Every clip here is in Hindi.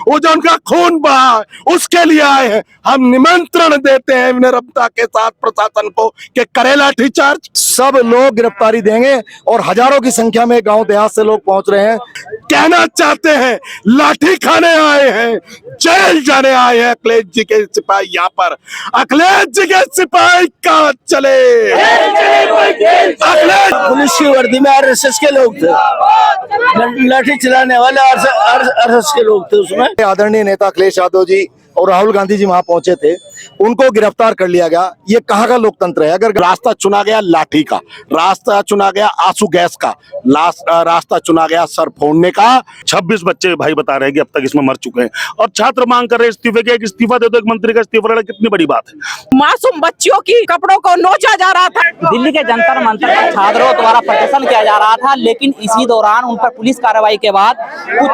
वो जो उनका खून बहा उसके लिए आए हैं। हम निमंत्रण देते हैं विनम्रता के साथ प्रशासन को कि करे लाठीचार्ज। सब लोग गिरफ्तारी देंगे और हजारों की संख्या में गांव देहात से लोग पहुंच रहे हैं। कहना चाहते हैं लाठी खाने आए हैं, जेल जाने आए हैं अखिलेश जी के सिपाही। यहाँ पर अखिलेश जी के सिपाही कहाँ चले? अखिलेश पुलिस की वर्दी में आरएसएस के लोग थे, लाठी चलाने वाले आरएसएस के लोग थे उसमें। आदरणीय नेता अखिलेश यादव जी और राहुल गांधी जी वहां पहुंचे थे, उनको गिरफ्तार कर लिया गया। ये कहाँ का लोकतंत्र है? अगर रास्ता चुना गया लाठी का, रास्ता चुना गया आंसू गैस का, रास्ता चुना गया सर फोड़ने का। 26 बच्चे भाई बता रहे हैं कि अब तक इसमें मर चुके हैं और छात्र मांग कर रहे हैं इस्तीफे के। एक इस्तीफा दे दो, एक मंत्री का इस्तीफा लेना कितनी बड़ी बात है। मासूम बच्चियों की कपड़ों को नोचा जा रहा था। दिल्ली के जंतर मंतर पर छात्रों द्वारा प्रदर्शन किया जा रहा था, लेकिन इसी दौरान उन पर पुलिस कार्रवाई के बाद कुछ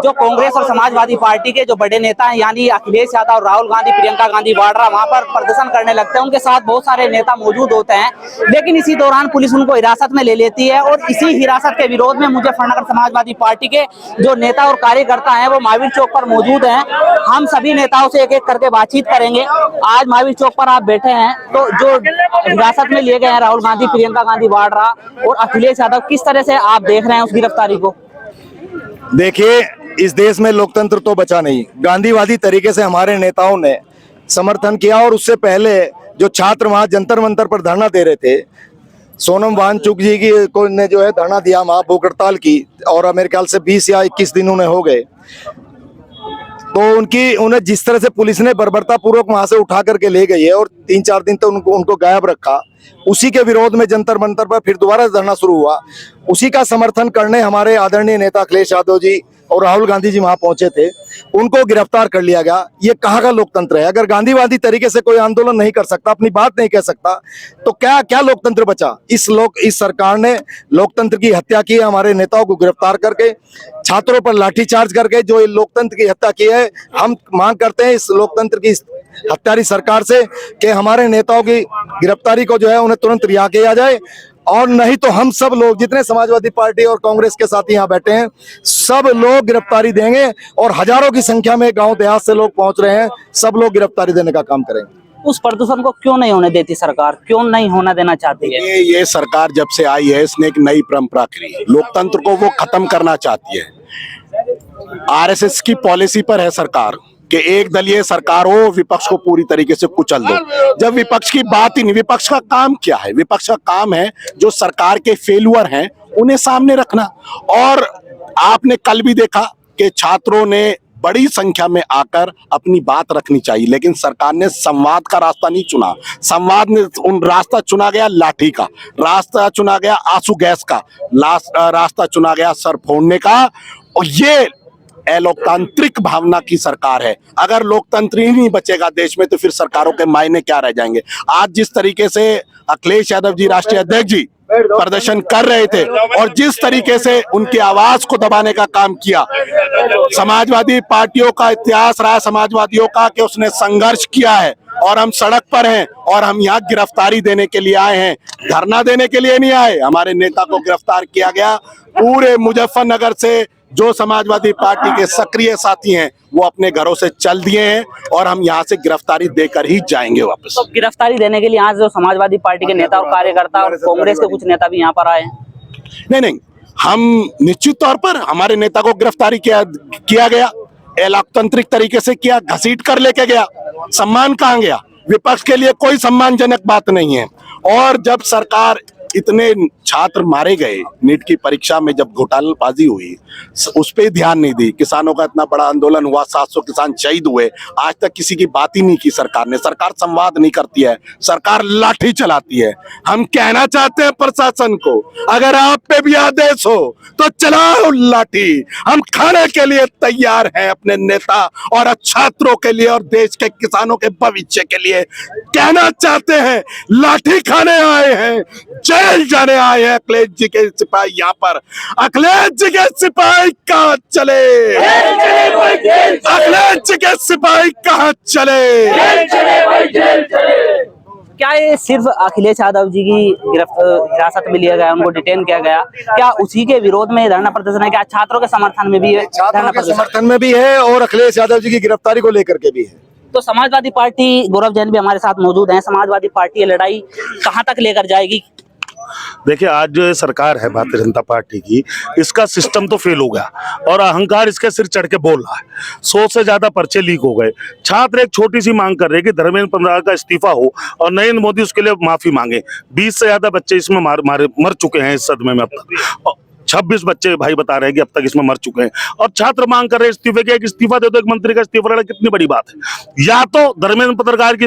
जो कांग्रेस और समाजवादी पार्टी के जो बड़े नेता हैं यानी अखिलेश यादव, राहुल गांधी, प्रियंका गांधी वाड्रा वहां पर प्रदर्शन करने लगते हैं। उनके साथ बहुत सारे नेता मौजूद होते हैं, लेकिन इसी दौरान पुलिस उनको हिरासत में ले लेती है और इसी हिरासत के विरोध में मुजफ्फरनगर समाजवादी पार्टी के जो नेता और कार्यकर्ता हैं वो महावीर चौक पर मौजूद हैं। हम सभी नेताओं से एक एक करके बातचीत करेंगे। आज महावीर चौक पर आप बैठे हैं, तो जो हिरासत में लिए गए हैं राहुल गांधी, प्रियंका गांधी वाड्रा और अखिलेश यादव, किस तरह से आप देख रहे हैं उस गिरफ्तारी को? देखिए, इस देश में लोकतंत्र तो बचा नहीं। गांधीवादी तरीके से हमारे नेताओं ने समर्थन किया और उससे पहले जो छात्र वहां जंतर मंतर पर धरना दे रहे थे, सोनम वांगचुक जी की को ने जो है धरना दिया वहां भूख हड़ताल की, और मेरे ख्याल से 20 या 21 दिन उन्हें हो गए। तो उन्हें जिस तरह से पुलिस ने बर्बरता पूर्वक वहां से उठा करके ले गई है और 3-4 दिन तक उनको गायब रखा, उसी के विरोध में जंतर मंतर पर फिर दोबारा धरना शुरू हुआ। उसी का समर्थन करने हमारे आदरणीय नेता अखिलेश यादव जी और राहुल गांधी जी वहां पहुंचे थे, उनको गिरफ्तार कर लिया गया। ये कहाँ का लोकतंत्र है? अगर गांधीवादी तरीके से कोई आंदोलन नहीं कर सकता, अपनी बात नहीं कह सकता, तो क्या क्या लोकतंत्र बचा? इस सरकार ने लोकतंत्र की हत्या की है। हमारे नेताओं को गिरफ्तार करके, छात्रों पर लाठीचार्ज करके जो लोकतंत्र की हत्या की है। हम मांग करते हैं इस लोकतंत्र की हत्यारी सरकार से कि हमारे नेताओं की गिरफ्तारी को जो है उन्हें तुरंत रिहा किया जाए, और नहीं तो हम सब लोग जितने समाजवादी पार्टी और कांग्रेस के साथी यहाँ बैठे हैं, सब लोग गिरफ्तारी देंगे और हजारों की संख्या में गांव देहात से लोग पहुंच रहे हैं। सब लोग गिरफ्तारी देने का काम करेंगे। उस प्रदूषण को क्यों नहीं होने देती सरकार? क्यों नहीं होना देना चाहती है? ये सरकार जब से आई है इसने एक नई परंपरा करी है, लोकतंत्र को वो खत्म करना चाहती है। आरएसएस की पॉलिसी पर है सरकार कि एक दलीय सरकार हो, विपक्ष को पूरी तरीके से कुचल दो। जब विपक्ष की बात ही नहीं, विपक्ष का काम क्या है? विपक्ष का काम है जो सरकार के फेल्यूर हैं उन्हें सामने रखना। और आपने कल भी देखा कि छात्रों ने बड़ी संख्या में आकर अपनी बात रखनी चाहिए, लेकिन सरकार ने संवाद का रास्ता नहीं चुना। संवाद ने रास्ता चुना गया लाठी का, रास्ता चुना गया आंसू गैस का, रास्ता चुना गया सर फोड़ने का। और ये लोकतांत्रिक भावना की सरकार है। अगर लोकतंत्र ही नहीं बचेगा देश में तो फिर सरकारों के मायने क्या रह जाएंगे? आज जिस तरीके से अखिलेश यादव जी राष्ट्रीय अध्यक्ष जी प्रदर्शन कर रहे थे और जिस तरीके से उनकी आवाज को दबाने का काम किया, समाजवादी पार्टियों का इतिहास रहा समाजवादियों का कि उसने संघर्ष किया है, और हम सड़क पर हैं और हम यहाँ गिरफ्तारी देने के लिए आए हैं, धरना देने के लिए नहीं आए। हमारे नेता को गिरफ्तार किया गया। पूरे मुजफ्फरनगर से जो समाजवादी पार्टी के सक्रिय साथी हैं वो अपने घरों से चल दिए हैं और हम यहाँ से गिरफ्तारी देकर ही जाएंगे वापस। तो गिरफ्तारी देने के लिए आज जो समाजवादी पार्टी के नेता और कार्यकर्ता और कांग्रेस के कुछ नेता भी यहाँ पर आए हैं? नहीं, हम निश्चित तौर पर हमारे नेता को गिरफ्तारी किया गया, लोकतांत्रिक तरीके से किया, घसीट कर लेके गया। सम्मान कहाँ गया? विपक्ष के लिए कोई सम्मानजनक बात नहीं है। और जब सरकार इतने छात्र मारे गए नीट की परीक्षा में, जब घोटालाबाजी हुई उस पर ध्यान नहीं दी। किसानों का इतना बड़ा आंदोलन हुआ, 700 किसान शहीद हुए, आज तक किसी की बात ही नहीं की सरकार ने। सरकार संवाद नहीं करती है, सरकार लाठी चलाती है। हम कहना चाहते हैं प्रशासन को, अगर आप पे भी आदेश हो तो चलाओ लाठी। हम खाने के लिए तैयार हैं अपने नेता और छात्रों के लिए और देश के किसानों के भविष्य के लिए। कहना चाहते हैं लाठी खाने आए हैं, जेल जाने आए हैं अखिलेश जी के सिपाही। यहाँ पर अखिलेश जी के सिपाही कहाँ चले? अखिलेश जी के सिपाही कहाँ चले? क्या ये सिर्फ अखिलेश यादव जी की हिरासत में लिया गया, उनको डिटेन किया गया, क्या उसी के विरोध में धरना प्रदर्शन है? क्या छात्रों के समर्थन में भी है? छात्रों के समर्थन में भी है और अखिलेश यादव जी की गिरफ्तारी को लेकर के भी है। तो समाजवादी पार्टी, गौरव जैन भी हमारे साथ मौजूद हैं, समाजवादी पार्टी ये लड़ाई कहां तक लेकर जाएगी? देखिए, आज जो ये सरकार है भारतीय जनता पार्टी की, इसका सिस्टम तो फेल हो गया और अहंकार इसके सिर चढ़ के बोल रहा है। 100 से ज्यादा पर्चे लीक हो गए। छात्र एक छोटी सी मांग कर रहे हैं कि धर्मेंद्र प्रधान का इस्तीफा हो और नरेंद्र मोदी उसके लिए माफी मांगे। 20 से ज्यादा बच्चे इसमें मर चुके हैं इस सदमे में अब तक। 26 बच्चे भाई बता रहे हैं कि अब तक इसमें मर चुके हैं और छात्र मांग कर रहे हैं इस्तीफे के। एक इस्तीफा दे दो, एक मंत्री का इस्तीफा लेना कितनी बड़ी बात है। या तो धर्मेंद्र प्रधान की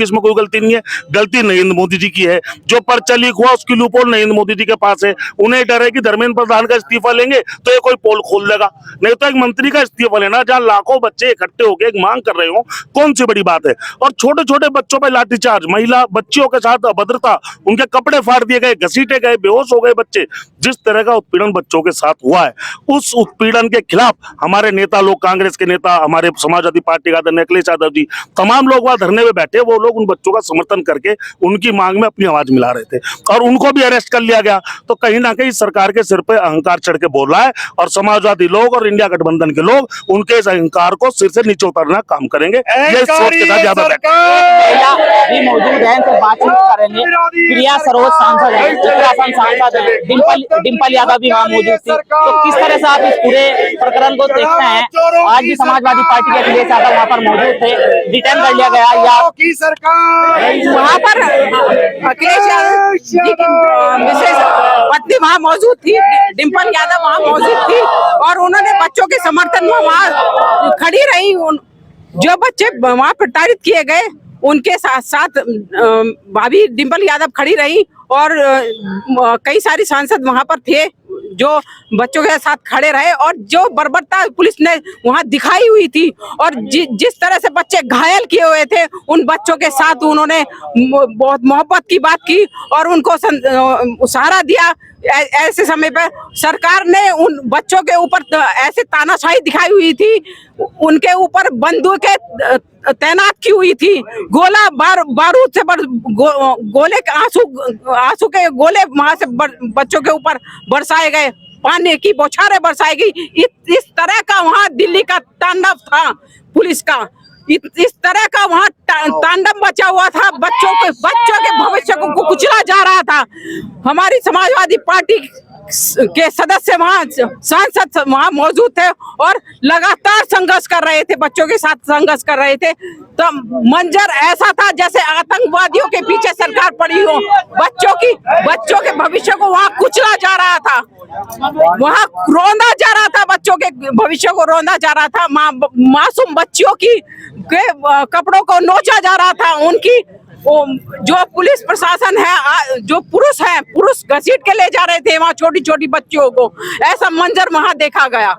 इसमें कोई गलती नहीं है, गलती नरेंद्र मोदी जी की है। जो पर्चा लीक हुआ उसकी लूपहोल नरेंद्र मोदी जी के पास है। उन्हें डर है कि धर्मेंद्र प्रधान का इस्तीफा लेंगे तो ये कोई पोल खोल देगा। नहीं तो एक मंत्री का इस्तीफा लेना, जहां लाखों बच्चे इकट्ठे होकर एक मांग कर रहे हो, कौन सी बड़ी बात है। और छोटे छोटे बच्चों पर लाठीचार्ज, महिला बच्चियों के साथ अभद्रता, उनके कपड़े फाड़ दिए गए, घसीटे गए, बेहोश हो गए बच्चे। जिस तरह का उत्पीड़न बच्चों के साथ हुआ है, उस उत्पीड़न के खिलाफ हमारे नेता लोग, कांग्रेस के नेता, हमारे समाजवादी पार्टी का आदरणीय अखिलेश यादव जी, तमाम लोग वहां धरने में बैठे। वो लोग उन बच्चों का समर्थन करके उनकी मांग में अपनी आवाज मिला रहे थे और उनको भी अरेस्ट कर लिया गया। तो कहीं ना कहीं सरकार के सिर पे अहंकार चढ़ के बोल रहा है और समाजवादी लोग और इंडिया गठबंधन के लोग उनके इस अहंकार को सिर से नीचे उतारना काम करेंगे। ये सोच के साथ ज्यादा भी मौजूद है, तो बातचीत करेंगे। प्रिया सरोज सांसद है, उत्तराखंड सांसद है, डिंपल यादव भी वहाँ मौजूद थी। तो किस तरह से आप इस पूरे प्रकरण को देखते हैं? आज भी समाजवादी पार्टी के अखिलेश यादव वहाँ पर मौजूद थे, डिटेन कर लिया गया या वहाँ पर अखिलेश यादव जी की विशेष पत्नी वहाँ मौजूद थी, डिंपल यादव वहाँ मौजूद थी और उन्होंने बच्चों के समर्थन में वहाँ खड़ी रही। जो बच्चे वहाँ प्रताड़ित किए गए उनके साथ साथ भाभी डिंपल यादव खड़ी रही और कई सारी सांसद वहां पर थे जो बच्चों के साथ खड़े रहे और जो बर्बरता पुलिस ने वहां दिखाई हुई थी और जिस तरह से बच्चे घायल किए हुए थे, उन बच्चों के साथ उन्होंने बहुत मोहब्बत की बात की और उनको सहारा दिया। ऐसे समय पर सरकार ने उन बच्चों के ऊपर ऐसे तानाशाही दिखाई हुई थी, उनके ऊपर बंदूकें तैनात की हुई थी, गोला बारूद से गोले आंसू के गोले वहां से बच्चों के ऊपर बरसाए गए, पानी की बौछारें बरसाई गई। इस तरह का वहाँ दिल्ली का तांडव था पुलिस का, इस तरह का वहाँ तांडव मचा हुआ था। बच्चों के भविष्य को कुचला जा रहा था। हमारी समाजवादी पार्टी के सदस्य वहाँ, सांसद वहाँ मौजूद थे और लगातार संघर्ष कर रहे थे, बच्चों के साथ संघर्ष कर रहे थे। तो मंजर ऐसा था जैसे आतंकवादियों के पीछे सरकार पड़ी हो। बच्चों के भविष्य को वहाँ कुचला जा रहा था, वहाँ रौंदा जा रहा था, बच्चों के भविष्य को रौंदा जा रहा था। मासूम बच्चियों के कपड़ों को नोचा जा रहा था। उनकी जो पुलिस प्रशासन है, जो पुरुष घसीट के ले जा रहे थे वहाँ छोटी छोटी बच्चियों को। ऐसा मंजर वहाँ देखा गया।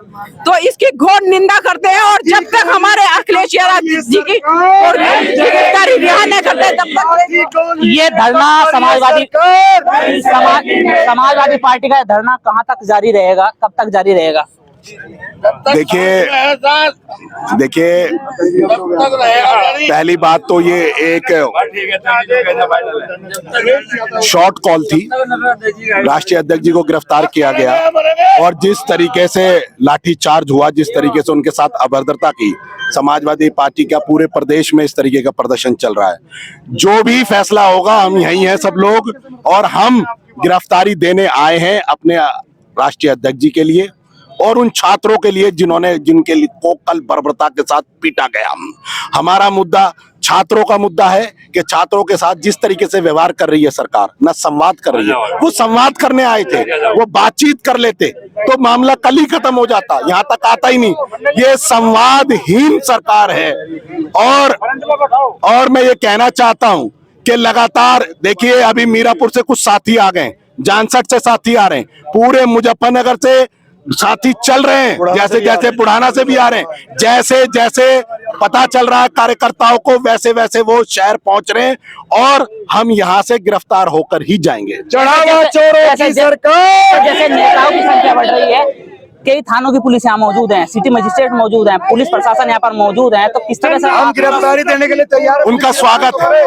तो इसकी घोर निंदा करते हैं और जब तक हमारे अखिलेश यादव जी की गिरफ्तारी रिहा नहीं करते तब तक ये धरना समाजवादी पार्टी का धरना कहाँ तक जारी रहेगा, कब तक जारी रहेगा? देखिए पहली बात तो ये एक शॉर्ट कॉल थी। राष्ट्रीय अध्यक्ष जी को गिरफ्तार किया गया और जिस तरीके से लाठीचार्ज हुआ, जिस तरीके से उनके साथ अभद्रता की, समाजवादी पार्टी का पूरे प्रदेश में इस तरीके का प्रदर्शन चल रहा है। जो भी फैसला होगा, हम यही हैं सब लोग और हम गिरफ्तारी देने आए हैं अपने राष्ट्रीय अध्यक्ष जी के लिए और उन छात्रों के लिए जिनके लिए को कल बर्बरता के साथ पीटा गया। हमारा मुद्दा छात्रों का मुद्दा है कि छात्रों के साथ जिस तरीके से व्यवहार कर रही है सरकार, ना संवाद कर रही है। वो संवाद करने आए थे, वो बातचीत कर लेते तो मामला कल ही खत्म हो जाता, यहाँ तक आता ही नहीं। ये संवादहीन सरकार है और मैं ये कहना चाहता हूँ कि लगातार देखिए, अभी मीरापुर से कुछ साथी आ गए, जानसठ से साथी आ रहे हैं, पूरे मुजफ्फरनगर से साथी चल रहे हैं, जैसे जैसे बुढ़ाना से भी आ रहे हैं। जैसे जैसे पता चल रहा है कार्यकर्ताओं को, वैसे वैसे वो शहर पहुंच रहे हैं और हम यहां से गिरफ्तार होकर ही जाएंगे। चढ़ावा चोरों की सरकार। जैसे नेताओं की संख्या बढ़ रही है, कई थानों की पुलिस यहाँ मौजूद है, सिटी मजिस्ट्रेट मौजूद है, पुलिस प्रशासन यहाँ पर मौजूद है, तो किस तरह से हम गिरफ्तारी देने के लिए तैयार हैं। उनका स्वागत है।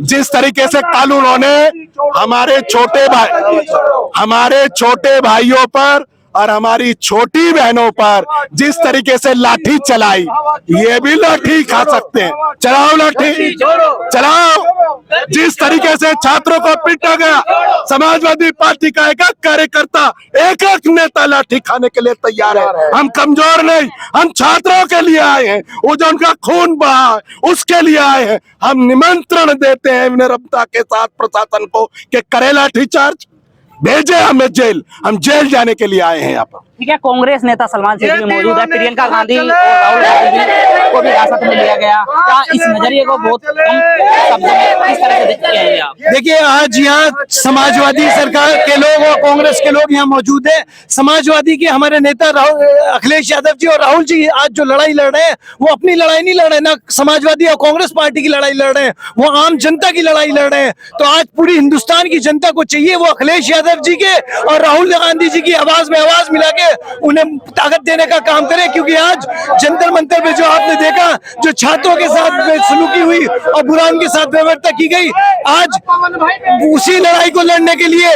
जिस तरीके से कल उन्होंने हमारे छोटे भाइयों पर और हमारी छोटी बहनों पर जिस तरीके से लाठी चलाई, ये भी लाठी खा सकते हैं। चलाओ लाठी, चलाओ। जिस तरीके से छात्रों को पीटा गया, समाजवादी पार्टी का एक एक कार्यकर्ता, एक एक नेता लाठी खाने के लिए तैयार है। हम कमजोर नहीं, हम छात्रों के लिए आए हैं, वो जो उनका खून बहा है उसके लिए आए हैं। हम निमंत्रण देते हैं विनम्रता के साथ प्रशासन को कि करे लाठी चार्ज, भेजे हमें जेल, हम जेल जाने के लिए आए हैं यहाँ पर। ठीक है, कांग्रेस नेता सलमान शेख भी मौजूद है, प्रियंका गांधी और राहुल गांधी को भी हिरासत में लिया गया। क्या इस नजरिए को बहुत कम शब्दों में किस तरह से देखते हैं आप? देखिए, आज यहाँ समाजवादी सरकार के लोग और कांग्रेस के लोग यहाँ मौजूद हैं। समाजवादी के हमारे नेता अखिलेश यादव जी और राहुल जी आज जो लड़ाई लड़ रहे हैं, वो अपनी लड़ाई नहीं लड़ रहे, ना समाजवादी और कांग्रेस पार्टी की लड़ाई लड़ रहे हैं, वो आम जनता की लड़ाई लड़ रहे हैं। तो आज पूरी हिंदुस्तान की जनता को चाहिए वो अखिलेश यादव जी के और राहुल गांधी जी की आवाज में आवाज मिला के उन्हें ताकत देने का काम करें, क्योंकि आज जंतर मंतर पे जो आपने देखा, जो छात्रों के साथ सलूकी हुई और बुरा उनके साथ व्यवस्था की गई, आज उसी लड़ाई को लड़ने के लिए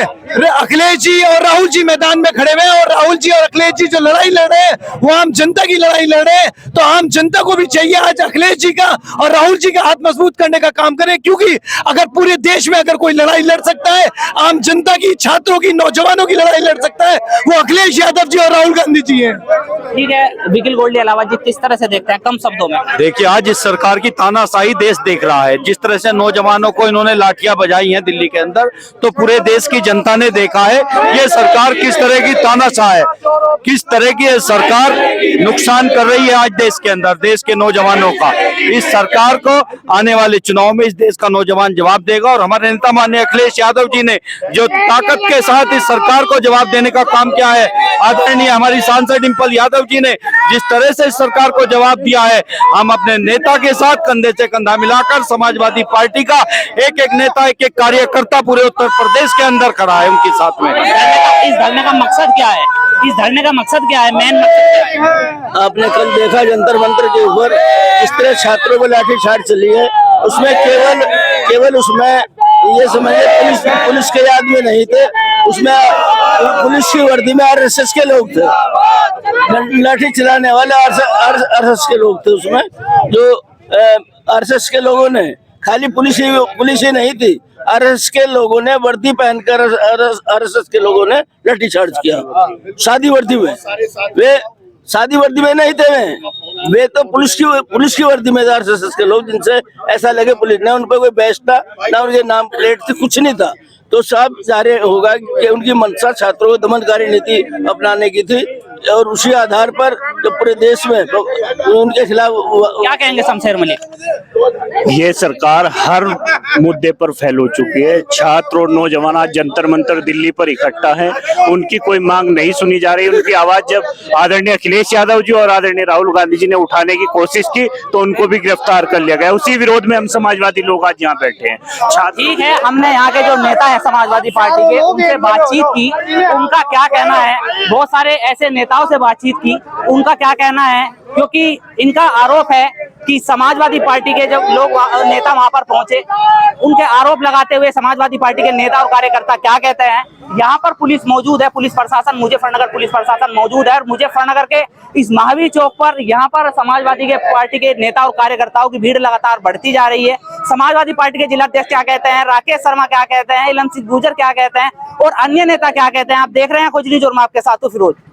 अखिलेश जी और राहुल जी मैदान में खड़े हुए हैं। और राहुल जी और अखिलेश जी जो लड़ाई लड़ रहे हैं वो आम जनता की लड़ाई लड़ रहे हैं। तो आम जनता को भी चाहिए आज अखिलेश जी का और राहुल जी का हाथ मजबूत करने का काम करें, क्योंकि अगर पूरे देश में अगर कोई लड़ाई लड़ सकता है, आम जनता की, छात्रों की, नौजवानों की लड़ाई लड़ सकता है, वो अखिलेश यादव जी और राहुल गांधी जी हैं। ठीक है, बिकिल गोल्डी अलावा जी किस तरह से देखते हैं कम शब्दों में? देखिए, आज इस सरकार की तानाशाही देश देख रहा है। जिस तरह से नौजवानों को इन्होंने लाठियां बजाई हैं दिल्ली के अंदर, तो पूरे देश की जनता ने देखा है ये सरकार किस तरह की तानाशाह है, किस तरह की सरकार नुकसान कर रही है आज देश के अंदर, देश के नौजवानों का। इस सरकार को आने वाले चुनाव में इस देश का नौजवान जवाब देगा। और हमारे नेता माननीय अखिलेश यादव जी ने जो ताकत के साथ इस सरकार को जवाब देने का काम किया है, आदरणीय हमारी सांसद डिंपल यादव जी ने जिस तरह से इस सरकार को जवाब दिया है, हम अपने नेता के साथ कंधे से कंधा मिलाकर समाजवादी पार्टी का एक एक नेता, एक एक कार्यकर्ता पूरे उत्तर प्रदेश के अंदर खड़ा है उनके साथ में। इस धरने का मकसद क्या है? इस धरने का मकसद क्या है? मेन मकसद क्या है? आपने कल देखा जंतर मंतर के ऊपर इस तरह छात्रों को लाठीचार्ज चली है, उसमें केवल उसमें ये समझिए पुलिस के आदमी नहीं थे, उसमें पुलिस की वर्दी में आरएसएस के लोग थे, लाठी चलाने वाले आरएसएस के लोग थे उसमें, जो आरएसएस के लोगों ने, खाली पुलिस ही नहीं थी, आरएसएस के लोगों ने वर्दी पहनकर आरएसएस के लोगों ने लाठीचार्ज किया। शादी वर्दी में नहीं थे वे तो पुलिस की वर्दी में आरएसएस के लोग, जिनसे ऐसा लगे पुलिस ने उन पर कोई बैच था ना, उनके नाम प्लेट थी, कुछ नहीं था। तो साफ जाहिर होगा कि उनकी मंशा छात्रों को दमनकारी नीति अपनाने की थी, और उसी आधार पर जो पूरे देश में उनके खिलाफ। क्या कहेंगे शमशेर मलिक? ये सरकार हर मुद्दे पर फैल हो चुकी है। छात्र और नौजवान आज जंतर मंतर दिल्ली पर इकट्ठा हैं, उनकी कोई मांग नहीं सुनी जा रही। उनकी आवाज जब आदरणीय अखिलेश यादव जी और आदरणीय राहुल गांधी जी ने उठाने की कोशिश की तो उनको भी गिरफ्तार कर लिया गया। उसी विरोध में हम समाजवादी लोग आज यहाँ बैठे हैं। ठीक है, हमने यहाँ के जो नेता है समाजवादी पार्टी के, उनसे बातचीत की, उनका क्या कहना है, बहुत सारे ऐसे नेताओं से बातचीत की, उनका क्या कहना है, क्योंकि इनका आरोप है कि समाजवादी पार्टी के जब लोग नेता वहां पर पहुंचे, उनके आरोप लगाते हुए समाजवादी पार्टी के नेता और कार्यकर्ता क्या कहते हैं, यहाँ पर पुलिस मौजूद है, पुलिस प्रशासन, मुजफ्फरनगर पुलिस प्रशासन मौजूद है, और मुजफ्फरनगर के इस महावीर चौक पर यहाँ पर समाजवादी के पार्टी के नेता और कार्यकर्ताओं की भीड़ लगातार बढ़ती जा रही है। समाजवादी पार्टी के जिलाध्यक्ष क्या कहते हैं, राकेश शर्मा क्या कहते हैं, इलम सिंह गुर्जर क्या कहते हैं और अन्य नेता क्या कहते हैं, आप देख रहे हैं खुजली जोर में आपके साथ फिरोज।